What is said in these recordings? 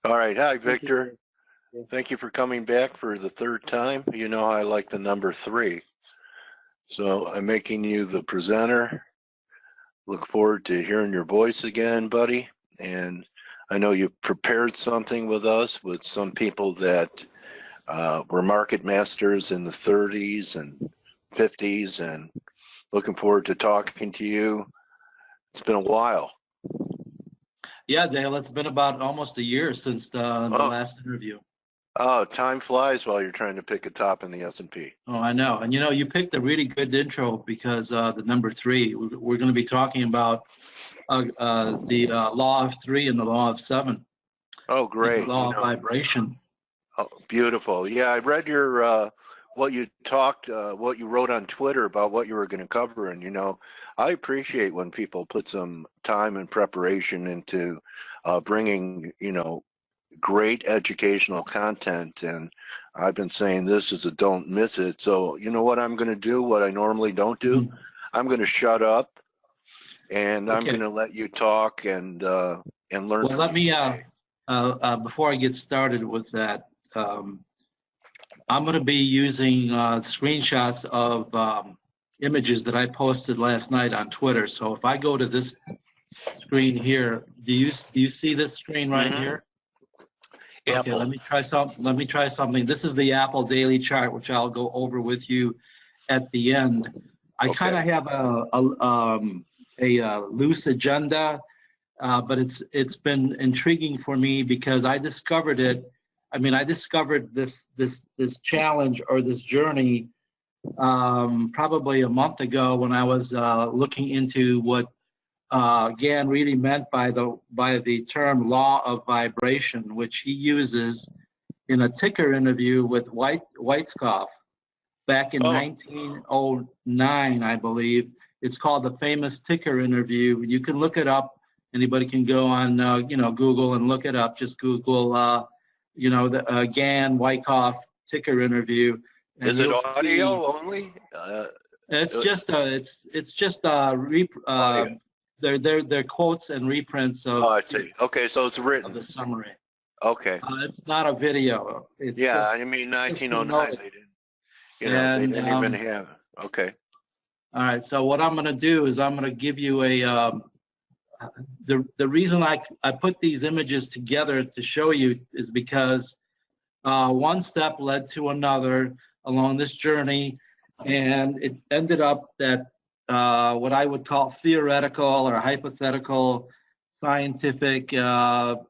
All right. Hi, Victor. you. Thank you for coming back for the third time. You know I like the number 3. So I'm making you the presenter. Look forward to hearing your voice again, buddy. And I know you prepared something with us with some people that were market masters in the 30s and 50s, and looking forward to talking to you. It's been a while. Yeah, Dale, it's been about almost a year since the last interview. Oh, time flies while you're trying to pick a top in the S&P. Oh, I know. And you know, you picked a really good intro because the number 3, we're going to be talking about the law of 3 and the law of 7. Oh, great. The law of vibration. Oh, beautiful. Yeah, I read your what you wrote on Twitter about what you were going to cover, and you know, I appreciate when people put some time and preparation into bringing, you know, great educational content. And I've been saying this is a don't miss it. So you know what I'm going to do, what I normally don't do? Mm-hmm. I'm going to shut up and I'm Okay. going to let you talk and learn. Well, let me before I get started with that, I'm going to be using screenshots of images that I posted last night on Twitter. So if I go to this screen here, do you see this screen right here? Apple. Okay, let me try something. This is the Apple daily chart, which I'll go over with you at the end. I kind of have a loose agenda, but it's been intriguing for me because I discovered it. I mean, I discovered this challenge or this journey probably a month ago when I was looking into what Gann really meant by the term law of vibration, which he uses in a ticker interview with Weitzkopf back in 1909, I believe. It's called the famous ticker interview. You can look it up. Anybody can go on Google and look it up. Just Google the Gann Weitzkopf ticker interview. Is it audio only? It's just they're quotes and reprints of. Oh, I see. Okay, so it's written. Of the summary. Okay. It's not a video. It's I mean 1909 they didn't. They didn't even have it. Okay. All right. So what I'm going to do is I'm going to give you the reason I put these images together to show you is because one step led to another along this journey, and it ended up that what I would call theoretical or hypothetical scientific thoughts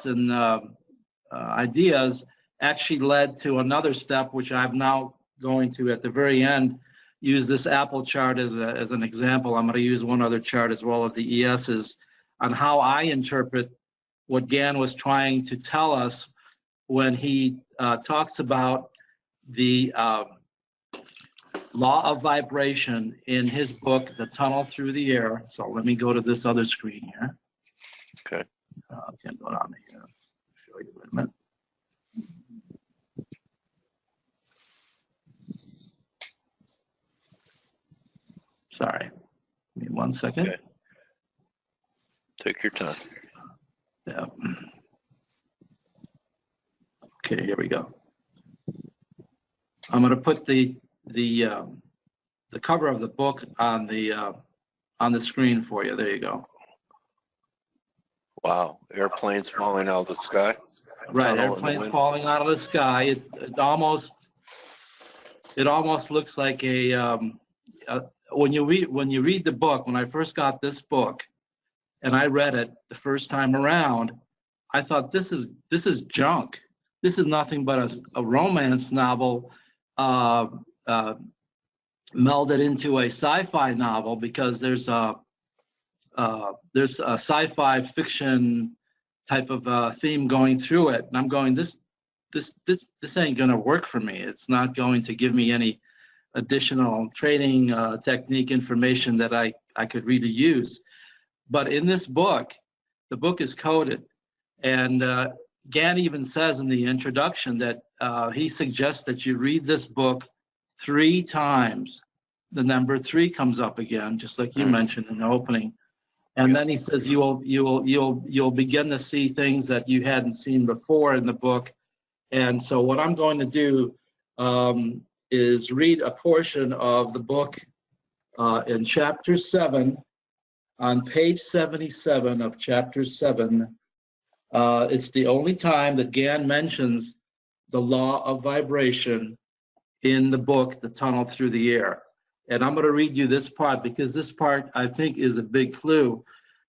and ideas actually led to another step, which I'm now going to, at the very end, use this Apple chart as an example. I'm going to use one other chart as well of the ESs on how I interpret what Gann was trying to tell us when he talks about the law of vibration in his book, The Tunnel Through the Air. So let me go to this other screen here. Okay. Can't go down here. Show you in a minute. Sorry. Give me 1 second. Okay. Take your time. Yeah. Okay, here we go. I'm going to put the cover of the book on the screen for you. There you go. Wow, airplanes falling out of the sky. Right, airplanes falling out of the sky. It almost looks like when you read the book. When I first got this book, and I read it the first time around, I thought this is junk. This is nothing but a romance novel melded into a sci-fi novel, because there's a sci-fi fiction type of theme going through it, and I'm going, this ain't gonna work for me. It's not going to give me any additional trading technique information that I could really use. But in this book, the book is coded, and Gann even says in the introduction that he suggests that you read this book 3 times. The number 3 comes up again, just like you mentioned in the opening. And then he says you'll begin to see things that you hadn't seen before in the book. And so what I'm going to do is read a portion of the book in chapter 7, on page 77 of chapter 7. It's the only time that Gann mentions the law of vibration in the book, The Tunnel Through the Air. And I'm going to read you this part because this part, I think, is a big clue.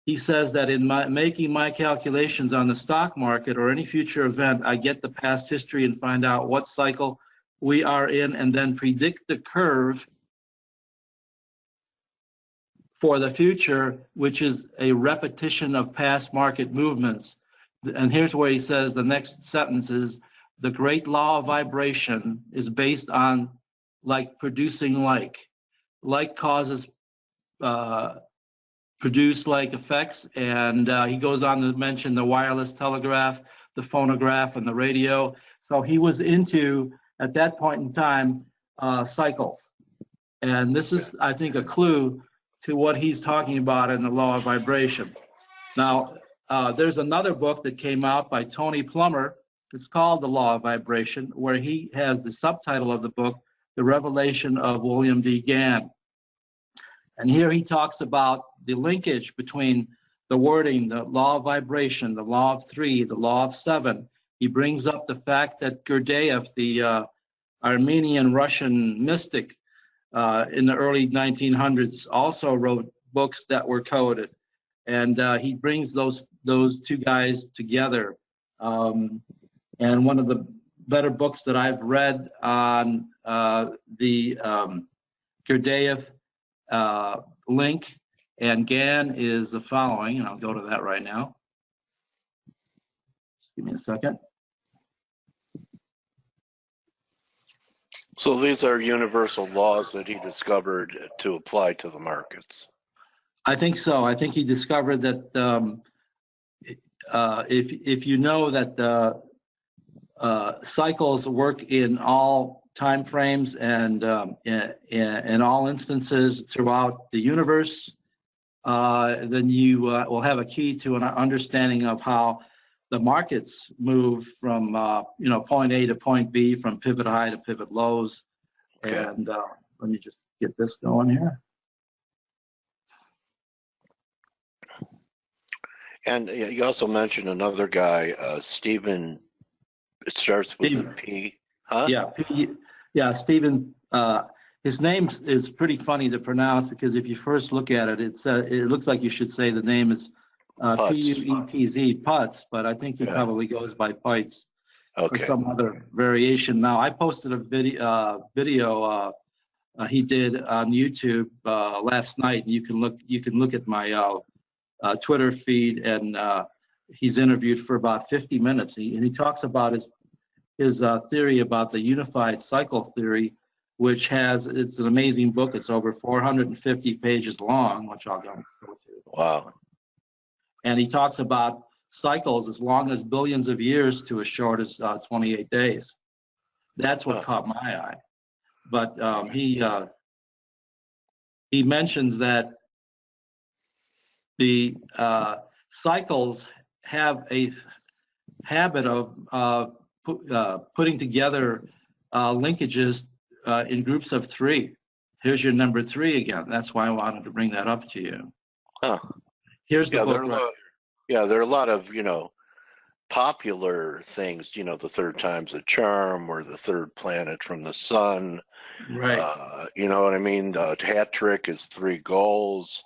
He says that in making my calculations on the stock market or any future event, I get the past history and find out what cycle we are in and then predict the curve for the future, which is a repetition of past market movements. And here's where he says the next sentence is, the great law of vibration is based on like producing like. Like causes produce like effects, and he goes on to mention the wireless telegraph, the phonograph, and the radio. So he was into, at that point in time, cycles. And this is, I think, a clue to what he's talking about in the law of vibration. Now, there's another book that came out by Tony Plummer. It's called The Law of Vibration, where he has the subtitle of the book, The Revelation of William D. Gann. And here he talks about the linkage between the wording, the law of vibration, the law of 3, the law of 7. He brings up the fact that Gurdjieff, the Armenian-Russian mystic in the early 1900s, also wrote books that were coded. And he brings those two guys together. And one of the better books that I've read on the Gurdjieff link and Gann is the following, and I'll go to that right now. Just give me a second. So these are universal laws that he discovered to apply to the markets. I think so. I think he discovered that if you know that the cycles work in all time frames and in all instances throughout the universe, then you will have a key to an understanding of how the markets move from point A to point B, from pivot high to pivot lows. Okay. And let me just get this going here. And you also mentioned another guy, Stephen. It starts with a P, huh? Yeah, Stephen. His name is pretty funny to pronounce because if you first look at it, it looks like you should say the name is P-U-E-T-Z, Putz, but I think he probably goes by Pites or some other variation. Now, I posted a video he did on YouTube last night, and you can look at my Twitter feed, and he's interviewed for about 50 minutes, and he talks about his theory about the unified cycle theory, which it's an amazing book. It's over 450 pages long, which I'll go to. Wow. And he talks about cycles as long as billions of years to as short as 28 days. That's what caught my eye. But he mentions that the cycles have a habit of putting together linkages in groups of 3. Here's your number 3 again. That's why I wanted to bring that up to you. Huh. Here's the book. There are a lot of, popular things, the third time's a charm or the third planet from the sun. Right. You know what I mean? The hat trick is 3 goals.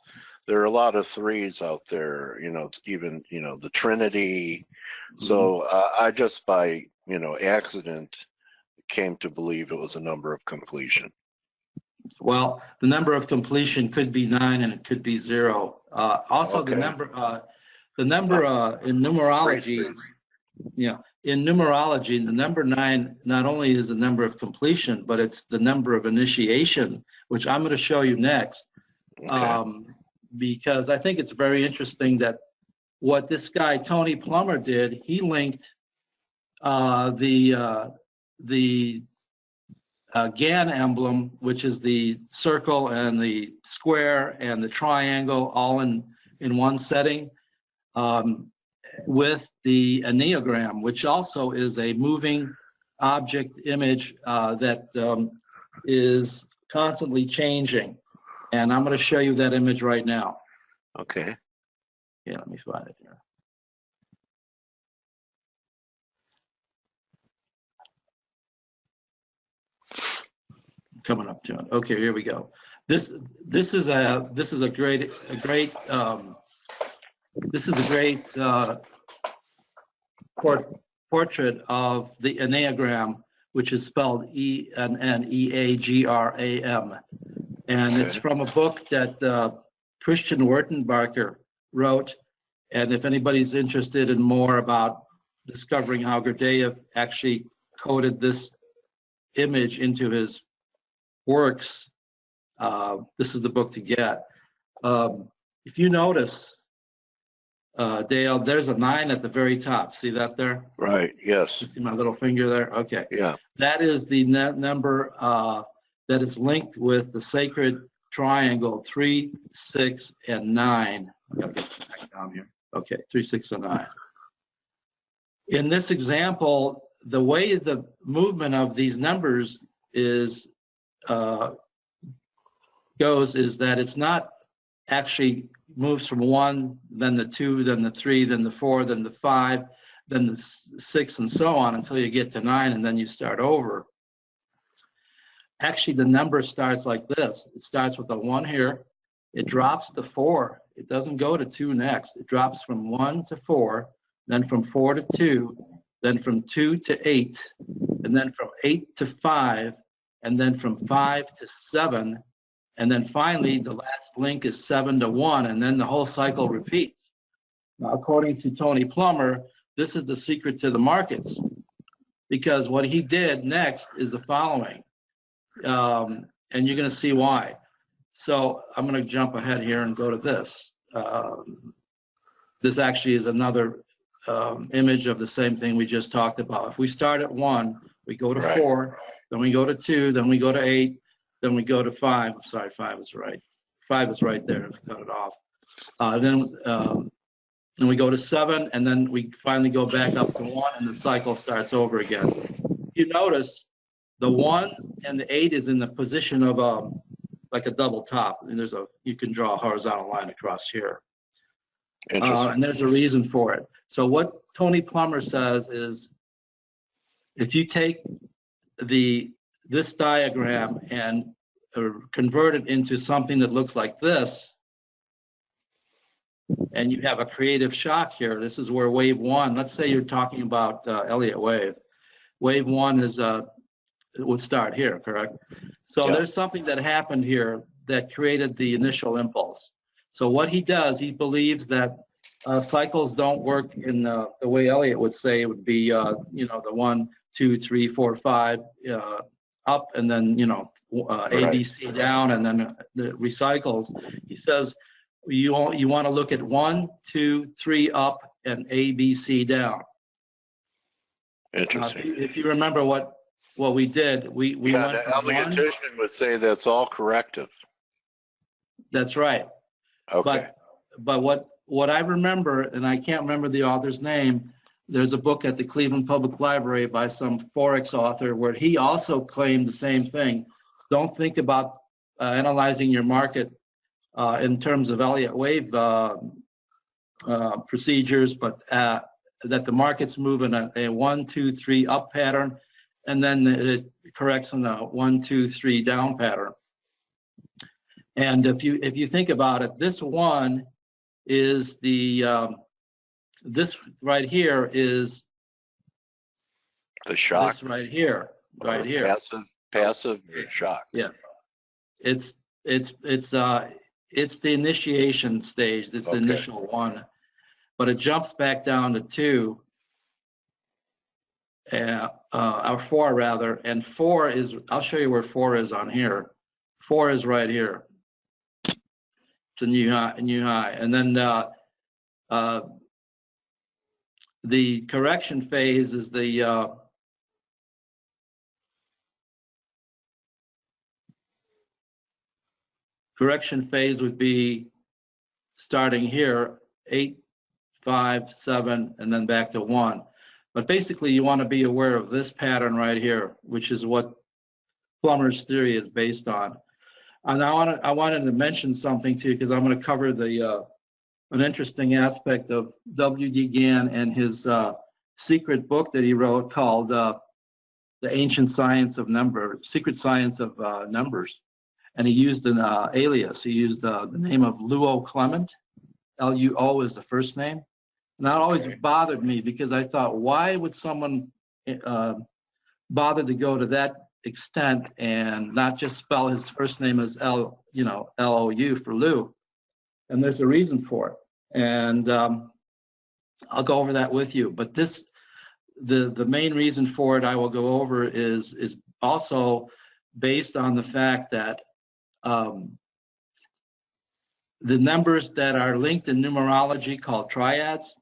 There are a lot of 3s out there, even, the Trinity. Mm-hmm. So I just by, accident came to believe it was a number of completion. Well, the number of completion could be 9 and it could be 0. Also, the number in numerology, in numerology, the number 9 not only is the number of completion, but it's the number of initiation, which I'm going to show you next. Okay. Because I think it's very interesting that what this guy Tony Plummer did, he linked the Gann emblem, which is the circle and the square and the triangle, all in in one setting with the Enneagram, which also is a moving object image that is constantly changing. And I'm going to show you that image right now. Okay. Yeah, let me find it here. Coming up to it. Okay, here we go. This is a great portrait of the Enneagram, which is spelled Enneagram, and it's from a book that Christian Wertenbacher wrote. And if anybody's interested in more about discovering how Gurdjieff actually coded this image into his works, this is the book to get. If you notice, Dale, there's a 9 at the very top. See that there? Right. Yes. You see my little finger there? Okay. Yeah. That is the number that is linked with the sacred triangle 3, 6, and 9. I gotta get back down here. Okay, 3, 6, and 9. In this example, the way the movement of these numbers is goes is that it's not actually moves from 1, then the 2, then the 3, then the 4, then the 5, then the 6, and so on until you get to 9, and then you start over. Actually, the number starts like this. It starts with a 1 here. It drops to 4. It doesn't go to 2 next. It drops from 1 to 4, then from 4 to 2, then from 2 to 8, and then from 8 to 5, and then from 5 to 7, and then finally the last link is 7 to 1, and then the whole cycle repeats. Now, according to Tony Plummer, this is the secret to the markets, because what he did next is the following, and you're going to see why. So I'm going to jump ahead here and go to this. This actually is another image of the same thing we just talked about. If we start at 1, we go to 4, then we go to 2, then we go to 8, then we go to 5. I'm sorry, 5 is right. 5 is right there. I've cut it off. Then we go to 7, and then we finally go back up to 1, and the cycle starts over again. You notice the 1 and the 8 is in the position of like a double top, and you can draw a horizontal line across here. And there's a reason for it. So what Tony Plummer says is, if you take this diagram and convert it into something that looks like this, and you have a creative shock here. This is where wave 1, let's say you're talking about Elliott wave. Wave 1 is it would start here, correct? So there's something that happened here that created the initial impulse. So what he does, he believes that cycles don't work in the way Elliott would say it would be, the 1, 2, 3, 4, 5 up, and then A, B, C down, and then the recycles. He says you want to look at 1, 2, 3 up, and A, B, C down. Interesting. If you remember what we did, we went the from 1. Elliottian would say that's all corrective. That's right. Okay. But what I remember, and I can't remember the author's name, there's a book at the Cleveland Public Library by some Forex author where he also claimed the same thing. Don't think about analyzing your market in terms of Elliott wave procedures, but that the markets move in a 1, 2, 3 up pattern, and then it corrects in a 1, 2, 3 down pattern. And if you think about it, this 1 is this right here is the shock. This right here, Passive shock. Yeah, it's the initiation stage. It's the initial 1, but it jumps back down to 2, or 4 rather, and 4 is. I'll show you where 4 is on here. 4 is right here. It's a new high, and then the correction phase is the correction phase would be starting here, 8, 5, 7, and then back to 1. But basically, you want to be aware of this pattern right here, which is what Plummer's theory is based on. And I wanted to mention something too, because I'm going to cover the an interesting aspect of W.D. Gann and his secret book that he wrote called The Ancient Science of Numbers, Secret Science of Numbers. And he used an alias. He used the name of Luo Clement. L-U-O is the first name. And that always bothered me because I thought, why would someone bother to go to that extent and not just spell his first name as L-O-U for Lou? And there's a reason for it. And I'll go over that with you. But the main reason for it I will go over is also based on the fact that the numbers that are linked in numerology called triads,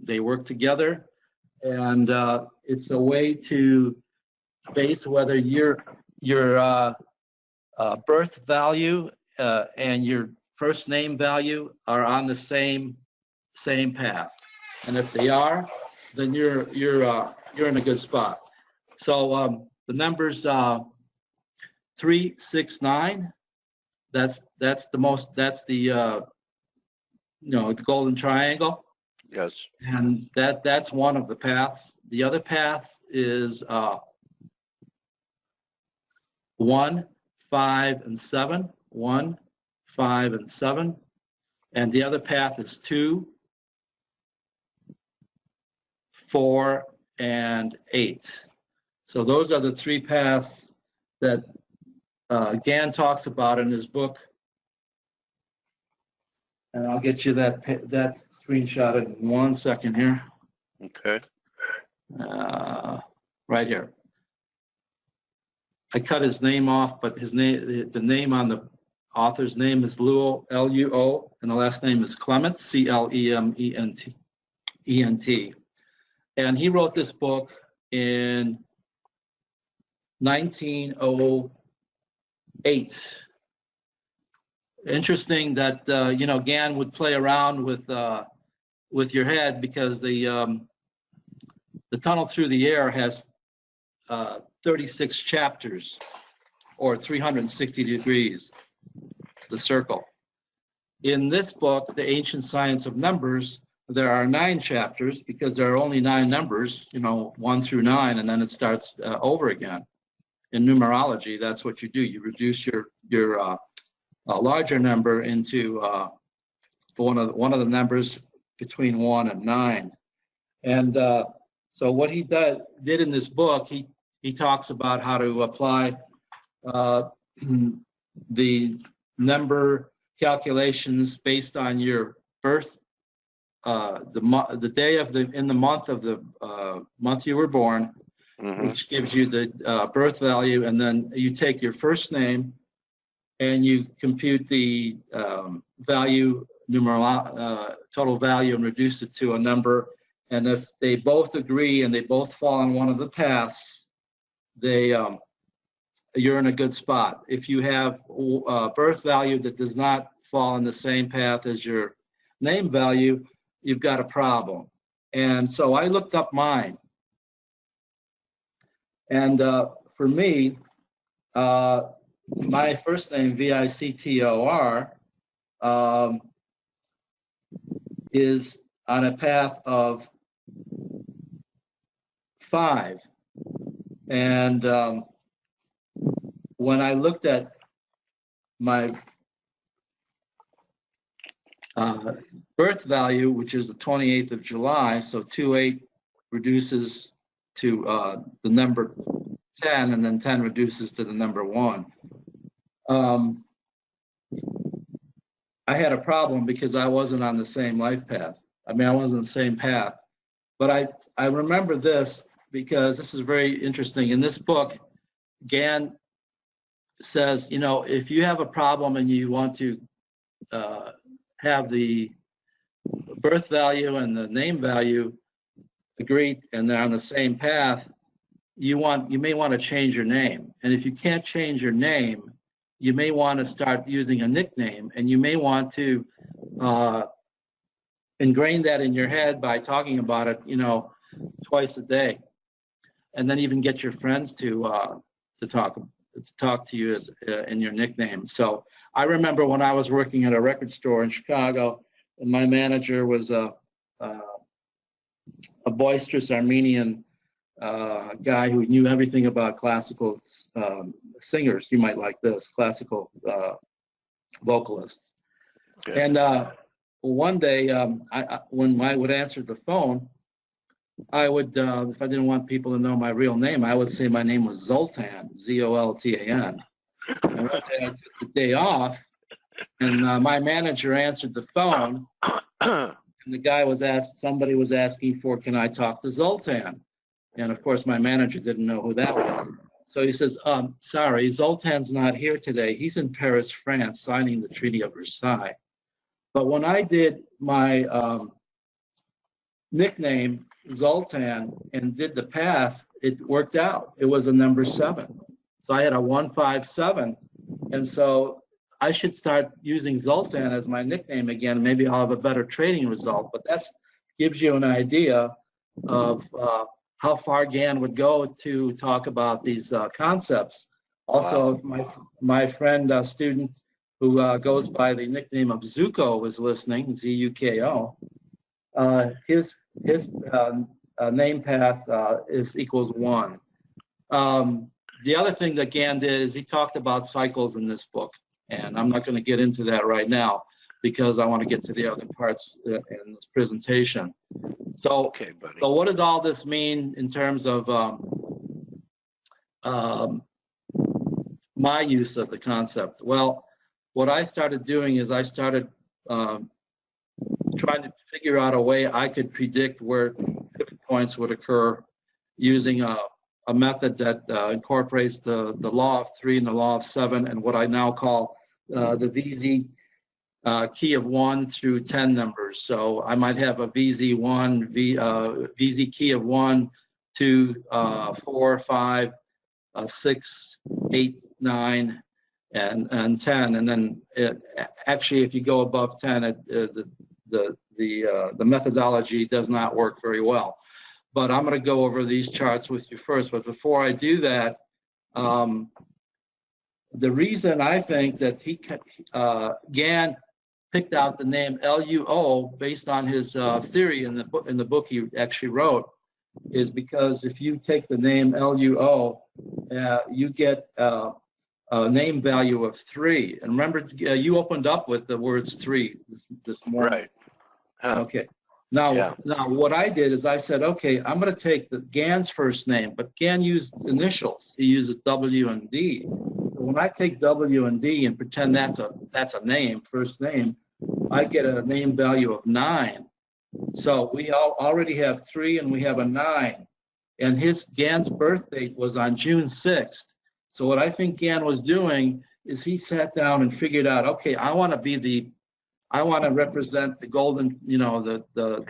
they work together, and it's a way to base whether your birth value and your first name value are on the same path. And if they are, then you're in a good spot. So the numbers 3, 6, 9. That's the golden triangle. Yes. And that's one of the paths. The other path is 1, 5, and 7. 1, 5, and 7. And the other path is 2, 4, and 8. So those are the 3 paths that Gann talks about in his book. And I'll get you that screenshot in 1 second here. Okay. Right here. I cut his name off, but the name on the author's name is Luo, L-U-O, and the last name is Clement, C-L-E-M-E-N-T. And he wrote this book in 1908. Interesting that Gann would play around with your head, because the Tunnel Through the Air has 36 chapters, or 360 degrees, the circle. In this book, The Ancient Science of Numbers, there are 9 chapters, because there are only 9 numbers, 1 through 9, and then it starts over again. In numerology, that's what you do. You reduce your larger number into one of the numbers between 1 and 9. And so what he did in this book, he talks about how to apply the number calculations based on your birth, the day in the month of the month you were born, which gives you the birth value, and then you take your first name and you compute the value, total value, and reduce it to a number. And if they both agree and they both fall on one of the paths, you're in a good spot. If you have a birth value that does not fall in the same path as your name value, you've got a problem. And so I looked up mine. And for me, my first name, Victor, is on a path of 5. And when I looked at my birth value, which is the 28th of July, so 28 reduces to the number 10, and then 10 reduces to the number 1. I had a problem because I wasn't on the same life path. I mean, I wasn't on the same path. But I remember this because this is very interesting. In this book, Gann says, if you have a problem and you want to have the birth value and the name value agreed and they're on the same path, you may want to change your name. And if you can't change your name, you may want to start using a nickname, and you may want to ingrain that in your head by talking about it, twice a day, and then even get your friends to talk to you as in your nickname. So I remember when I was working at a record store in Chicago, and my manager was a boisterous Armenian guy who knew everything about classical singers. You might like this, classical vocalists. Okay. And one day, when I would answer the phone, I would, if I didn't want people to know my real name, I would say my name was Zoltan, Z-O-L-T-A-N. And one day I took the day off, and my manager answered the phone, and the guy somebody was asking for, can I talk to Zoltan? And of course, my manager didn't know who that was. So he says, sorry, Zoltan's not here today. He's in Paris, France, signing the Treaty of Versailles. But when I did my nickname, Zoltan, and did the path, it worked out. It was a number 7. So I had a 157. And so I should start using Zoltan as my nickname again. Maybe I'll have a better trading result. But that gives you an idea of how far Gann would go to talk about these concepts. Also, if my friend, student who goes by the nickname of Zuko was listening, Z-U-K-O, his name path equals 1. The other thing that Gann did is he talked about cycles in this book, and I'm not going to get into that right now because I want to get to the other parts in this presentation. So, okay, buddy. So what does all this mean in terms of my use of the concept? Well, what I started doing is I started trying to figure out a way I could predict where pivot points would occur using a method that incorporates the law of 3 and the law of 7 and what I now call the VZ key of 1 through 10 numbers. So I might have a VZ1, VZ key of 1, 2, 4, 5, 6, 8, 9, and 10. And then actually, if you go above 10, the methodology does not work very well. But I'm going to go over these charts with you first. But before I do that, the reason I think that Gann picked out the name LUO based on his theory in the book he actually wrote is because if you take the name LUO, you get a name value of 3. And remember, you opened up with the words 3 this morning. Right. Huh. Okay. Now what I did is I said, okay, I'm going to take Gann's first name, but Gann used initials. He uses W and D. So when I take W and D and pretend that's a name, first name, I get a name value of 9. So we already have 3 and we have a 9. And Gann's birth date was on June 6th. So what I think Gann was doing is he sat down and figured out, okay, I want to represent the golden, the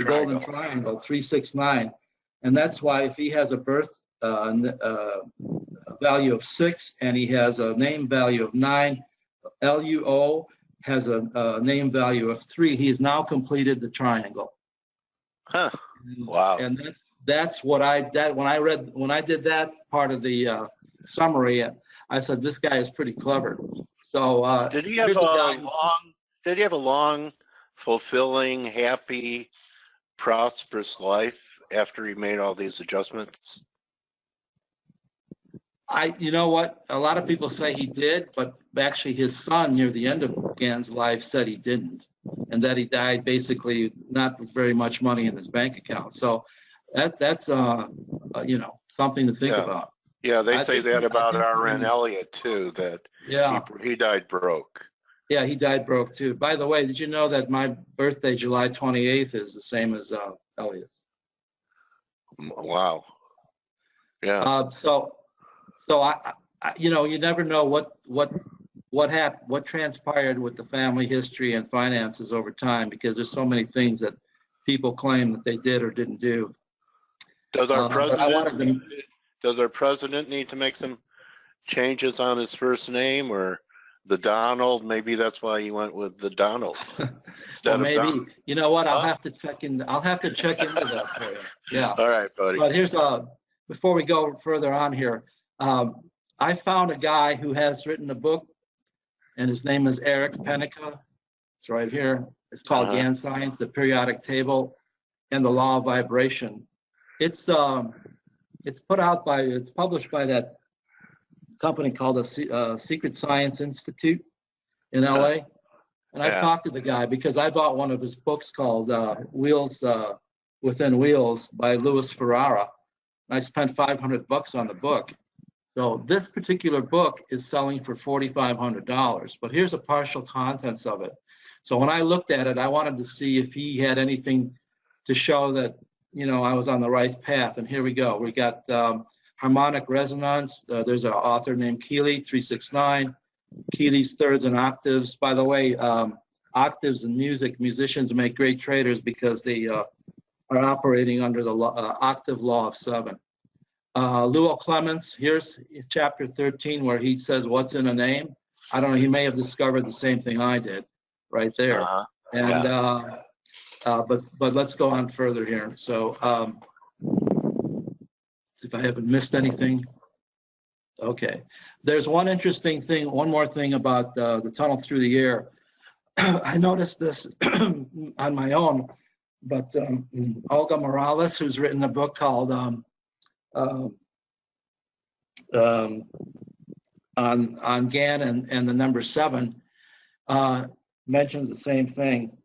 golden triangle, 369, and that's why if he has a birth value of 6 and he has a name value of 9, LUO has a name value of 3. He has now completed the triangle. Huh. Wow. And that's what when I did that part of the summary, I said this guy is pretty clever. So did he have a long, fulfilling, happy, prosperous life after he made all these adjustments? You know what? A lot of people say he did, but actually his son near the end of Gann's life said he didn't, and that he died basically not with very much money in his bank account. So that's something to think about. Yeah, they say that about R.N. Elliott too, that he died broke. Yeah, he died broke too. By the way, did you know that my birthday, July 28th, is the same as Elliott's? Wow. Yeah. So I you never know what happened, what transpired with the family history and finances over time, because there's so many things that people claim that they did or didn't do. Does our president need to make some changes on his first name, or the Donald. Maybe that's why you went with the Donald Well, instead of maybe. Donald. You know what? I'll Huh? have to check in. I'll have to check into that for you. Yeah. All right, buddy. But here's before we go further on here, I found a guy who has written a book, and his name is Eric Penica. It's right here. It's called GAN Science: The Periodic Table and the Law of Vibration. It's published by that company called the Secret Science Institute in LA. And I've talked to the guy because I bought one of his books called Wheels Within Wheels by Louis Ferrara. I spent $500 on the book. So this particular book is selling for $4,500, but here's a partial contents of it. So when I looked at it, I wanted to see if he had anything to show that, you know, I was on the right path. And here we go. We got harmonic resonance. There's an author named Keeley, 369. Keeley's thirds and octaves. By the way, octaves in music, musicians make great traders because they are operating under the octave law of 7. Lowell Clements, here's chapter 13 where he says what's in a name. I don't know, he may have discovered the same thing I did right there. And but let's go on further here. So see if I haven't missed anything. Okay, there's one interesting thing, one more thing about the tunnel through the air. I noticed this on my own, but Olga Morales, who's written a book called on GAN and the number 7, mentions the same thing.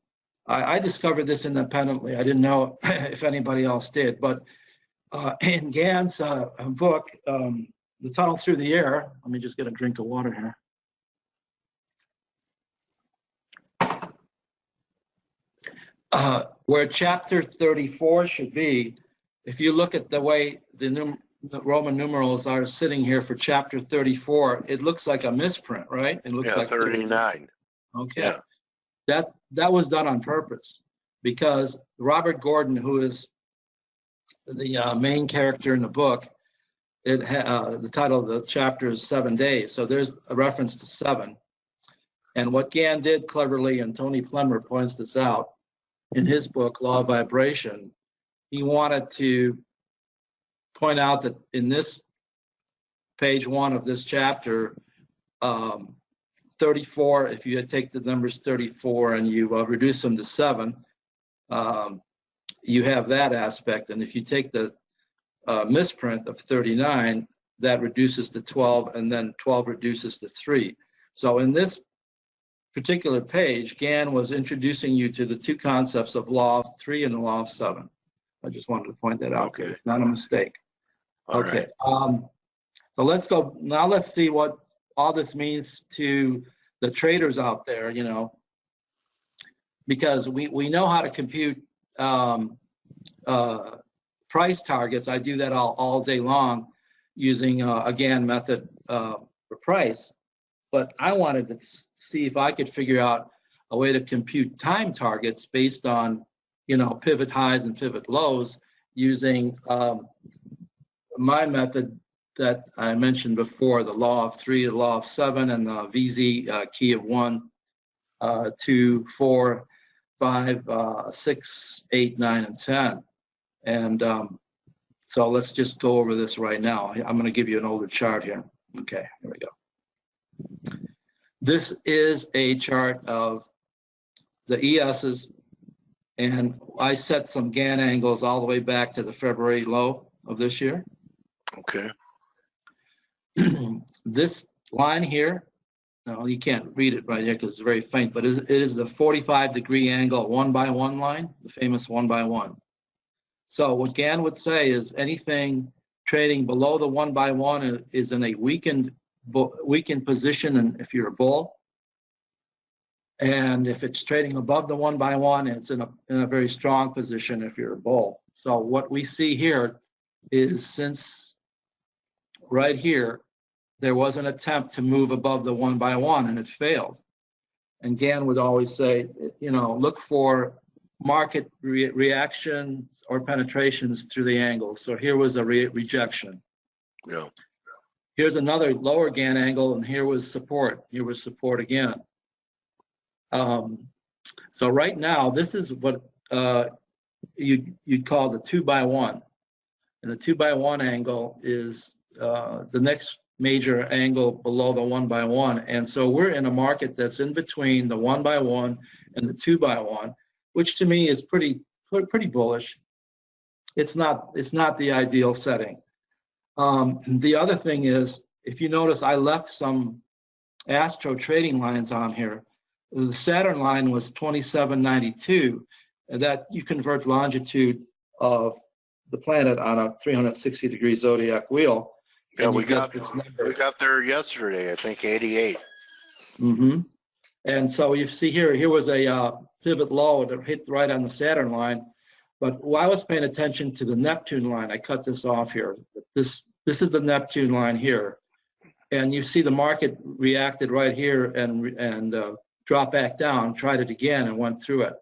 I discovered this independently. I didn't know if anybody else did, but in GAN's book, The Tunnel Through the Air, let me just get a drink of water here. Where chapter 34 should be, if you look at the way the Roman numerals are sitting here for chapter 34, it looks like a misprint, right? It looks like 39. Okay. Yeah. That was done on purpose because Robert Gordon, who is the main character in the book, the title of the chapter is 7 Days. So there's a reference to 7. And what GAN did cleverly, and Tony Plemmer points this out in his book, Law of Vibration, he wanted to point out that in this page 1 of this chapter, 34, if you take the numbers 34 and you reduce them to 7, you have that aspect. And if you take the misprint of 39, that reduces to 12, and then 12 reduces to 3. So in this particular page, GAN was introducing you to the two concepts of law of 3 and the law of 7. I just wanted to point that out. Okay. It's not a mistake. Okay. Right. So let's go. Now let's see what all this means to the traders out there, you know, because we know how to compute price targets. I do that all day long using a GAN method for price. But I wanted to see if I could figure out a way to compute time targets based on, you know, pivot highs and pivot lows using my method that I mentioned before, the law of 3, the law of 7, and the VZ key of 1, 2, 4, 5, 6, 8, 9, and 10. And so let's just go over this right now. I'm going to give you an older chart here. Okay, here we go. This is a chart of the ESs, and I set some GAN angles all the way back to the February low of this year. Okay. This line here, no, you can't read it right here because it's very faint, but it is the 45-degree angle 1x1 line, the famous 1x1. So what GAN would say is anything trading below the 1x1 is in a weakened position, and if you're a bull, and if it's trading above the 1x1, it's in a very strong position if you're a bull. So what we see here is, since right here there was an attempt to move above the 1x1 and it failed, and GAN would always say, you know, look for market reactions or penetrations through the angles. So here was a rejection. Yeah. Here's another lower Gann angle, and here was support. Here was support again. So right now, this is what you'd call the 2x1. And the 2x1 angle is the next major angle below the 1x1. And so we're in a market that's in between the 1x1 and the 2x1, which to me is pretty bullish. It's not the ideal setting. The other thing is, if you notice, I left some Astro trading lines on here. The Saturn line was 2792, and that you convert longitude of the planet on a 360-degree zodiac wheel. Yeah, we got there yesterday, I think 88. Mm-hmm. And so you see here was a pivot low that hit right on the Saturn line. But while I was paying attention to the Neptune line, I cut this off here. This is the Neptune line here, and you see the market reacted right here and dropped back down, tried it again, and went through it.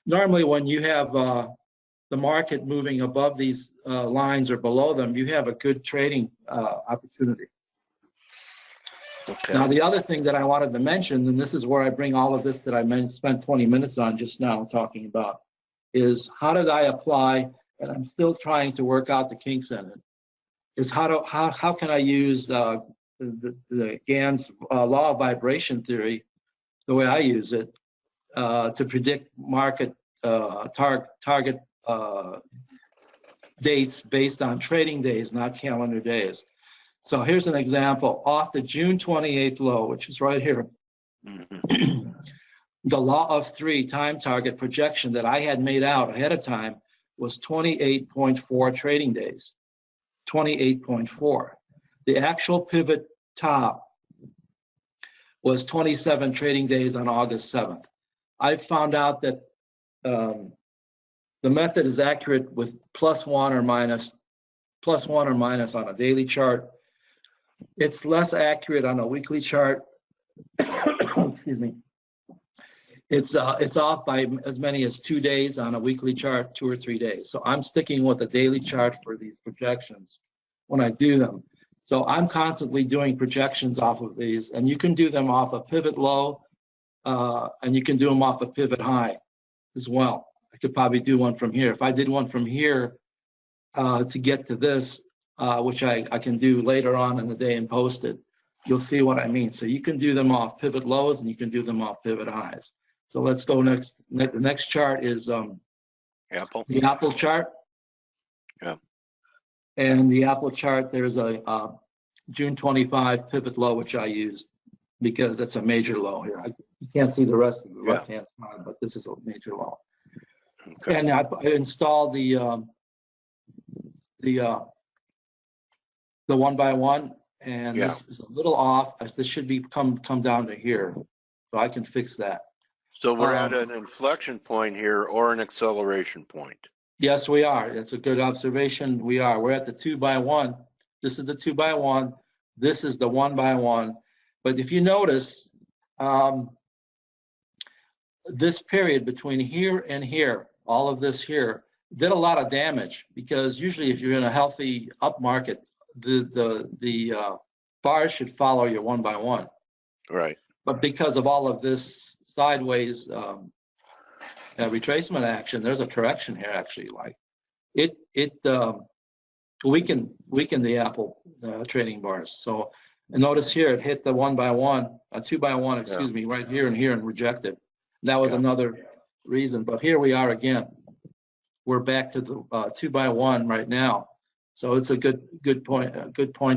Normally, when you have the market moving above these lines or below them, you have a good trading opportunity. Okay. Now, the other thing that I wanted to mention, and this is where I bring all of this that I spent 20 minutes on just now talking about, is how did I apply, and I'm still trying to work out the kinks in it, is how can I use the Gann's law of vibration theory, the way I use it, to predict market target dates based on trading days, not calendar days. So here's an example. Off the June 28th low, which is right here, the law of 3 time target projection that I had made out ahead of time was 28.4 trading days, 28.4. The actual pivot top was 27 trading days on August 7th. I found out that the method is accurate with +1 or minus on a daily chart. It's less accurate on a weekly chart. Excuse me. It's off by as many as 2 days on a weekly chart, 2 or 3 days. So I'm sticking with a daily chart for these projections when I do them. So I'm constantly doing projections off of these, and you can do them off a pivot low, and you can do them off a pivot high as well. I could probably do one from here. If I did one from here to get to this, which I can do later on in the day and post it, you'll see what I mean. So you can do them off pivot lows, and you can do them off pivot highs. So let's go next. The next chart is the Apple chart. Yeah. And the Apple chart, there's a June 25 pivot low, which I used because that's a major low here. You can't see the rest of the left-hand side, but this is a major low. Okay. And I installed the 1x1, and this is a little off. This should be come down to here, so I can fix that. So we're at an inflection point here or an acceleration point. Yes, we are. That's a good observation. We are. We're at the 2x1. This is the 2x1. This is the 1x1. But if you notice, this period between here and here, all of this here, did a lot of damage, because usually if you're in a healthy up market, the bars should follow your 1x1. Right. But because of all of this sideways retracement action, there's a correction here actually. Like it weakened the Apple trading bars. So notice here it hit the 1x1, 2x1, excuse me, right here and here, and rejected. That was another reason. But here we are again. We're back to the 2x1 right now. So it's a good point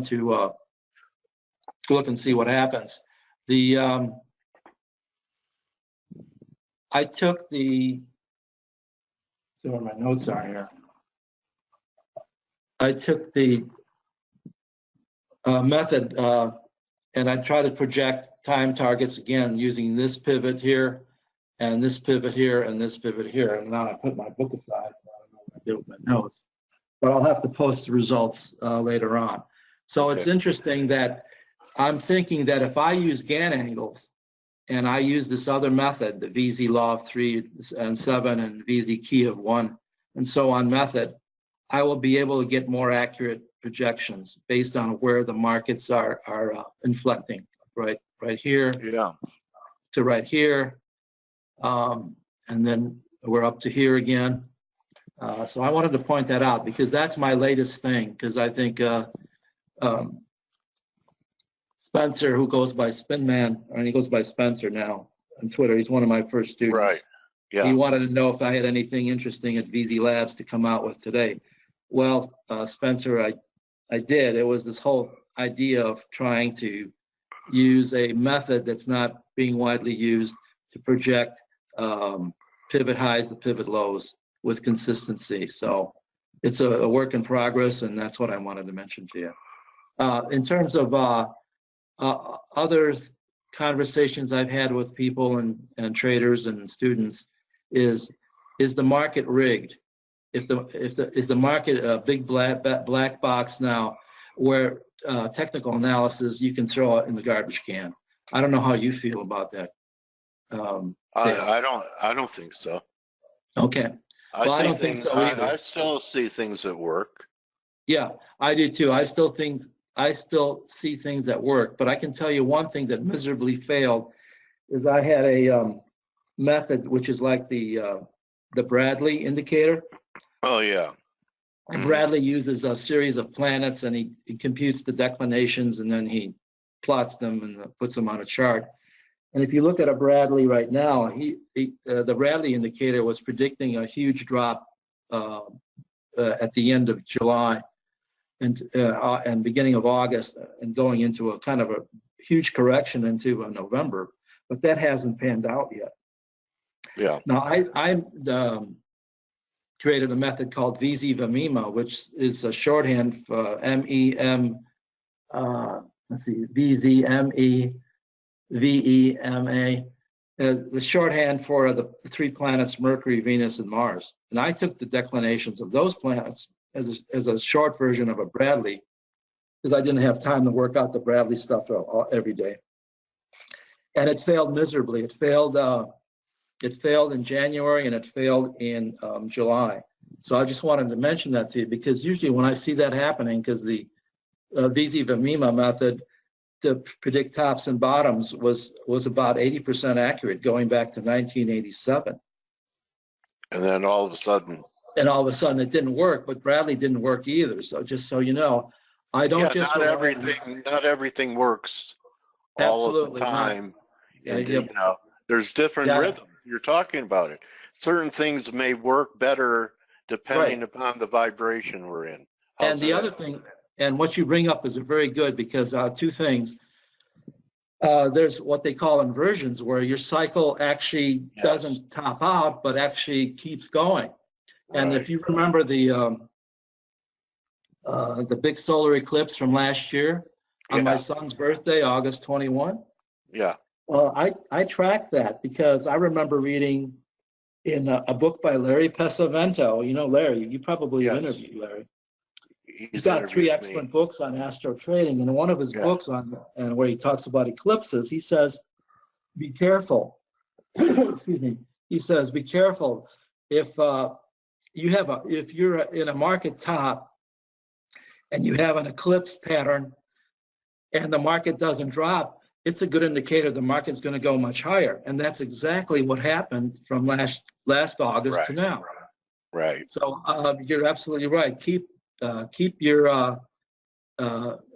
to look and see what happens. I took see where my notes are here. I took the method and I tried to project time targets again using this pivot here and this pivot here and this pivot here. And now I put my book aside, so I don't know what I did with my notes. But I'll have to post the results later on. So it's interesting that I'm thinking that if I use Gann angles and I use this other method, the VZ law of 3 and 7 and VZ key of 1 and so on method, I will be able to get more accurate projections based on where the markets are inflecting, right here Yeah. to right here, and then we're up to here again. So I wanted to point that out because that's my latest thing. Because I think Spencer, who goes by Spinman, and he goes by Spencer now on Twitter, he's one of my first students. Right. Yeah. He wanted to know if I had anything interesting at VZ Labs to come out with today. Well, Spencer, I did. It was this whole idea of trying to use a method that's not being widely used to project pivot highs to pivot lows with consistency. So it's a work in progress, and that's what I wanted to mention to you. In terms of other conversations I've had with people and traders and students, is the market rigged? Is the market a big black box now, where technical analysis you can throw it in the garbage can? I don't know how you feel about that. I don't think so. Okay. Well, I don't think so either. I still see things that work. Yeah, I do too. I still see things that work, but I can tell you one thing that miserably failed is I had a method which is like the Bradley indicator. Oh yeah. And Bradley uses a series of planets, and he computes the declinations, and then he plots them and puts them on a chart. And if you look at a Bradley right now, the Bradley indicator was predicting a huge drop at the end of July and beginning of August, and going into a kind of a huge correction into November. But that hasn't panned out yet. Yeah. Now I created a method called VZ-VMEMA, which is a shorthand for MEM. Let's see, VZ-MEVEMA, the shorthand for the three planets Mercury, Venus, and Mars. And I took the declinations of those planets as a short version of a Bradley, because I didn't have time to work out the Bradley stuff every day. And it failed miserably. It failed in January, and it failed in July. So I just wanted to mention that to you, because usually when I see that happening, because the VZ-VMEMA method to predict tops and bottoms was about 80% accurate going back to 1987. And then all of a sudden it didn't work, but Bradley didn't work either. So just so you know, I don't just not everything works all of the time. And, you know, there's different rhythms. You're talking about it. Certain things may work better depending upon the vibration we're in. And the other thing, and what you bring up is very good, because two things. There's what they call inversions, where your cycle actually doesn't top out, but actually keeps going. And if you remember the big solar eclipse from last year on my son's birthday, August 21. Yeah. Well, I tracked that because I remember reading in a book by Larry Pesavento. You know Larry, you probably interviewed Larry. He's got three excellent books on astro trading, and in one of his books and where he talks about eclipses, he says, be careful. Excuse me. He says, be careful if you're in a market top and you have an eclipse pattern and the market doesn't drop, it's a good indicator the market's going to go much higher. And that's exactly what happened from last August to now. Right. So you're absolutely right. Keep your,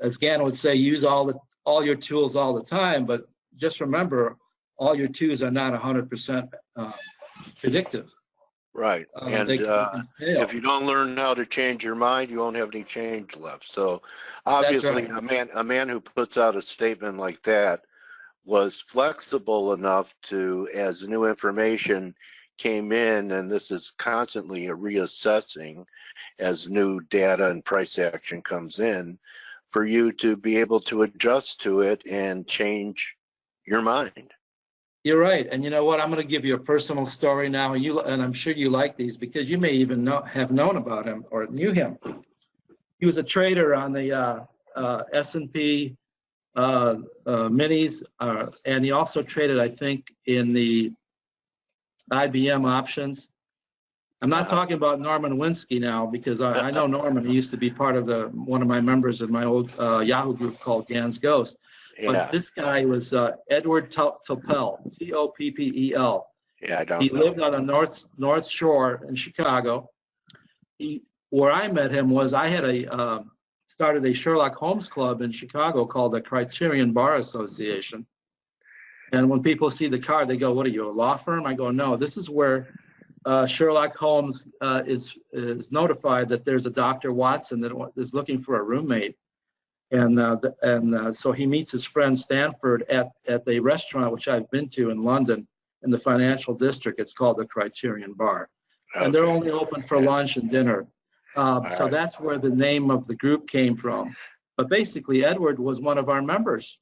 as Gann would say, use all your tools all the time, but just remember, all your tools are not 100% predictive. Right. And if you don't learn how to change your mind, you won't have any change left. So obviously a man who puts out a statement like that was flexible enough to, as new information came in, and this is constantly a reassessing as new data and price action comes in, for you to be able to adjust to it and change your mind. You're right. And you know what? I'm going to give you a personal story now, and I'm sure you like these because you may even have known about him or knew him. He was a trader on the S&P minis, and he also traded, I think, in the IBM options. I'm not talking about Norman Winsky now, because I know Norman. He used to be part of one of my members of my old Yahoo group called Gans Ghost. Yeah. But this guy was Edward Toppel, Toppel. Yeah, I don't He know. lived on the North Shore in Chicago. Where I met him was I had started a Sherlock Holmes club in Chicago called the Criterion Bar Association. And when people see the card, they go, "What are you, a law firm?" I go, "No, this is where Sherlock Holmes is notified that there's a Dr. Watson that is looking for a roommate." And so he meets his friend Stanford at a restaurant which I've been to in London in the financial district. It's called the Criterion Bar. Okay. And they're only open for lunch and dinner. So right. That's where the name of the group came from. But basically, Edward was one of our members.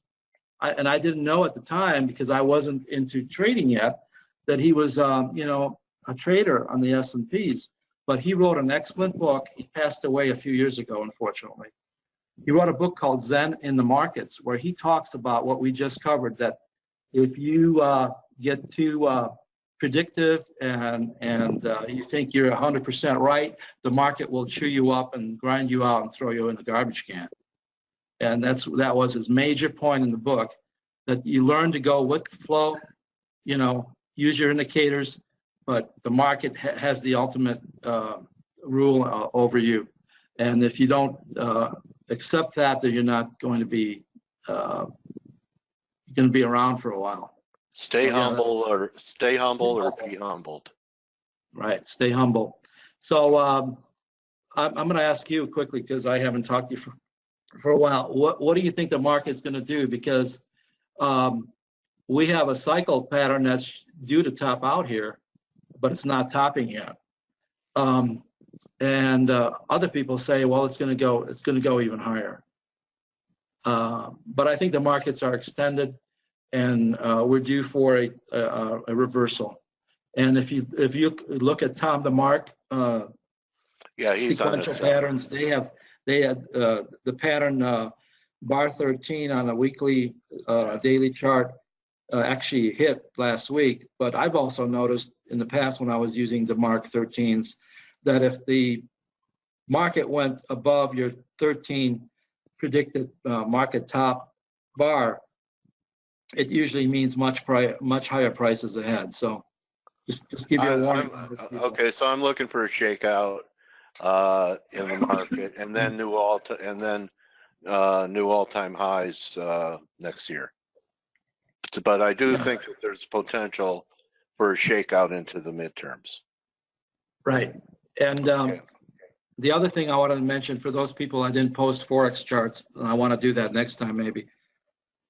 And I didn't know at the time, because I wasn't into trading yet, that he was, a trader on the S&Ps. But he wrote an excellent book. He passed away a few years ago, unfortunately. He wrote a book called Zen in the Markets, where he talks about what we just covered, that if you get too predictive and you think you're 100% right, the market will chew you up and grind you out and throw you in the garbage can. And that was his major point in the book, that you learn to go with the flow, use your indicators, but the market has the ultimate rule over you. And if you don't accept that, then you're not going to be around for a while. Stay humble or be humbled. Right. Stay humble. So I'm going to ask you quickly, because I haven't talked to you for a while. What do you think the market's going to do? Because we have a cycle pattern that's due to top out here, but it's not topping yet. And other people say, well, it's going to go even higher. But I think the markets are extended, and we're due for a reversal. And if you look at Tom DeMark, he's sequential patterns, they had the pattern bar 13 on a weekly daily chart actually hit last week. But I've also noticed in the past, when I was using DeMark 13s, that if the market went above your 13 predicted market top bar, it usually means much higher prices ahead. So just give you a warning. Okay, so I'm looking for a shakeout in the market, and then new all-time highs next year. But I do think that there's potential for a shakeout into the midterms. Right. And the other thing I wanted to mention, for those people, I didn't post Forex charts, and I want to do that next time maybe.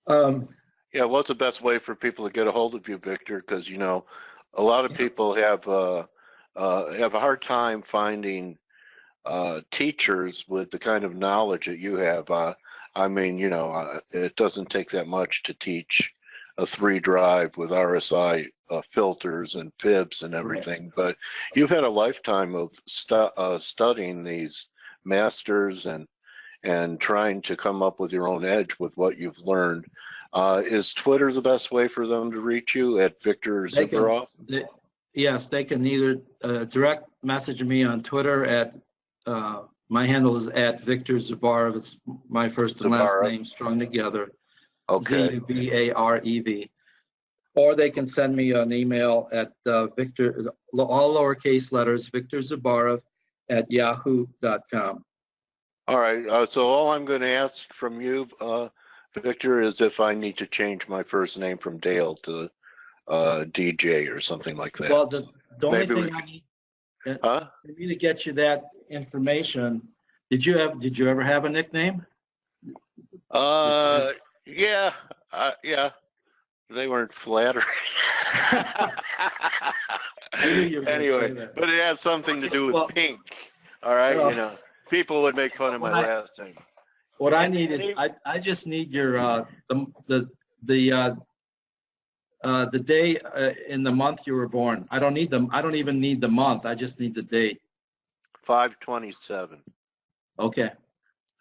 What's the best way for people to get a hold of you, Victor? Because a lot of people have a hard time finding teachers with the kind of knowledge that you have. It doesn't take that much to teach a 3-drive with RSI filters and fibs and everything, but you've had a lifetime of studying these masters and trying to come up with your own edge with what you've learned. Is Twitter the best way for them to reach you, at Victor Zuberev? Yes, they can either direct message me on Twitter at my handle is at Victor Zuberev. It's my first and last name strung together. Okay. Zubarev. Or they can send me an email at Victor, all lowercase letters, Victor Zuberev at yahoo.com. All right. So all I'm going to ask from you, Victor, is if I need to change my first name from Dale to DJ or something like that. Well, the only thing I need for me to get you that information, did you ever have a nickname? Yeah. They weren't flattering. Anyway, but it has something to do with pink. All right, people would make fun of my last name. What I need is I just need your the day in the month you were born. I don't even need the month. I just need the date. 5/27. Okay.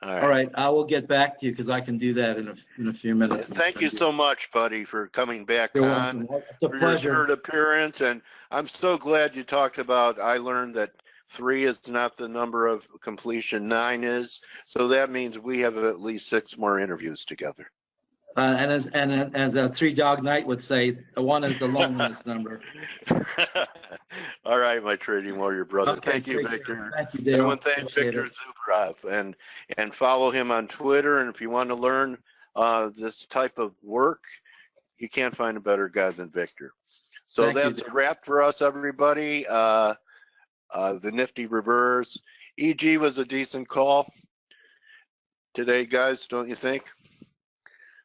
All right, I will get back to you because I can do that in a few minutes. Thank you so much, buddy, for coming back You're on. welcome. It's a For pleasure. your third appearance, and I'm so glad you talked about. I learned that 3 is not the number of completion, 9 is. So that means we have at least 6 more interviews together. And as a 3-dog night would say, 1 is the loneliness number. All right, my trading warrior brother. Okay, Thank you, take Victor. care. Thank you, Dale. Everyone, thank Appreciate Victor it. Zuberev and follow him on Twitter. And if you want to learn this type of work, you can't find a better guy than Victor. So Thank you, that's a Dale. wrap for us, everybody. The nifty reverse. EG was a decent call today, guys, don't you think?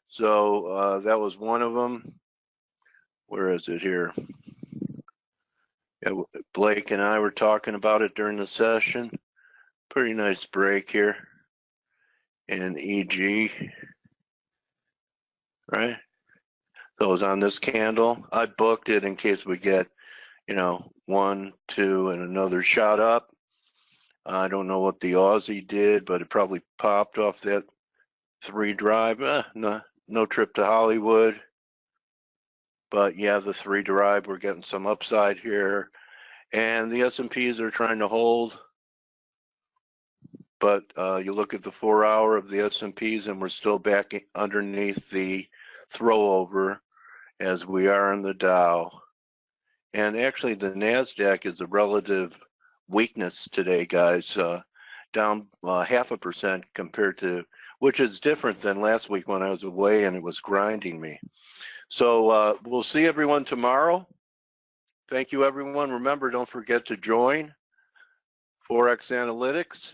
So that was one of them. Where is it here? Yeah, Blake and I were talking about it during the session. Pretty nice break here. And EG, right? So it was on this candle. I booked it in case we get, 1, 2, and another shot up. I don't know what the Aussie did, but it probably popped off that 3 drive. No trip to Hollywood. But yeah, the 3 drive, we're getting some upside here. And the S&Ps are trying to hold. But you look at the 4-hour of the S&Ps and we're still back underneath the throwover as we are in the Dow. And actually the NASDAQ is a relative weakness today, guys, down 0.5% compared to, which is different than last week when I was away and it was grinding me. So we'll see everyone tomorrow. Thank you, everyone. Remember, don't forget to join ForexAnalytix.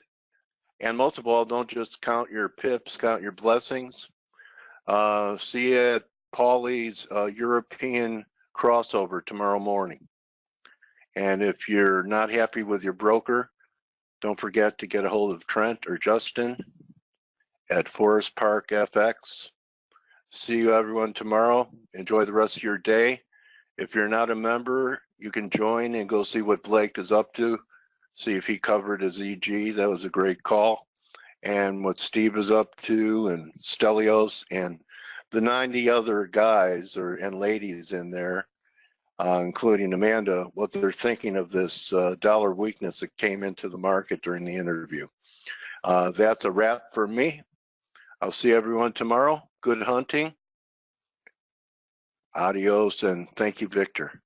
And most of all, don't just count your pips, count your blessings. See you at Paulie's European crossover tomorrow morning. And if you're not happy with your broker, don't forget to get a hold of Trent or Justin at Forest Park FX. See you everyone tomorrow. Enjoy the rest of your day. If you're not a member, you can join and go see what Blake is up to. See if he covered his EG. That was a great call. And what Steve is up to, and Stelios, and the 90 other guys and ladies in there, including Amanda, what they're thinking of this dollar weakness that came into the market during the interview. That's a wrap for me. I'll see everyone tomorrow. Good hunting. Adios, and thank you, Victor.